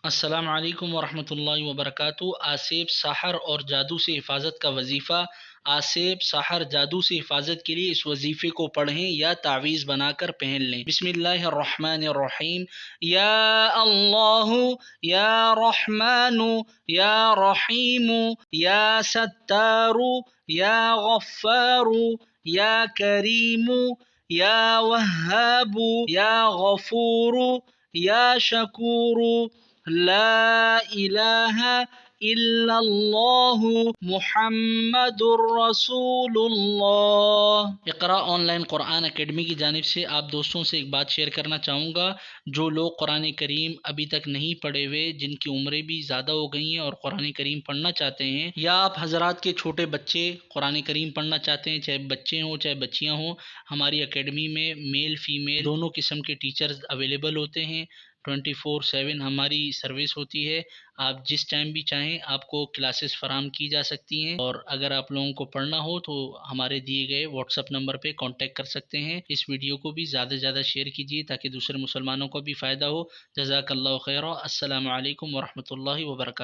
السلام علیکم ورحمۃ اللہ وبرکاتہ۔ آسیب، سحر اور جادو سے حفاظت کا وظیفہ۔ آسیب، سحر، جادو سے حفاظت کے لیے اس وظیفے کو پڑھیں یا تعویذ بنا کر پہن لیں۔ بسم اللہ الرحمن الرحیم۔ یا اللہ، یا رحمان، یا رحیم، یا ستار، یا غفار، یا کریم، یا وہاب، یا غفور، یا شکور، لا الہ الا اللہ محمد الرسول اللہ۔ اقرا آن لائن قرآن اکیڈمی کی جانب سے آپ دوستوں سے ایک بات شیئر کرنا چاہوں گا۔ جو لوگ قرآن کریم ابھی تک نہیں پڑھے ہوئے، جن کی عمریں بھی زیادہ ہو گئی ہیں اور قرآن کریم پڑھنا چاہتے ہیں، یا آپ حضرات کے چھوٹے بچے قرآن کریم پڑھنا چاہتے ہیں، چاہے بچے ہوں چاہے بچیاں ہوں، ہماری اکیڈمی میں میل فیمیل دونوں قسم کے ٹیچرز اویلیبل ہوتے ہیں۔ 24/7 ہماری سروس ہوتی ہے۔ آپ جس ٹائم بھی چاہیں آپ کو کلاسز فراہم کی جا سکتی ہیں، اور اگر آپ لوگوں کو پڑھنا ہو تو ہمارے دیے گئے واٹس ایپ نمبر پہ کانٹیکٹ کر سکتے ہیں۔ اس ویڈیو کو بھی زیادہ سے زیادہ شیئر کیجیے تاکہ دوسرے مسلمانوں کو بھی فائدہ ہو۔ جزاک اللہ خیرا۔ السلام علیکم ورحمۃ اللہ وبرکاتہ۔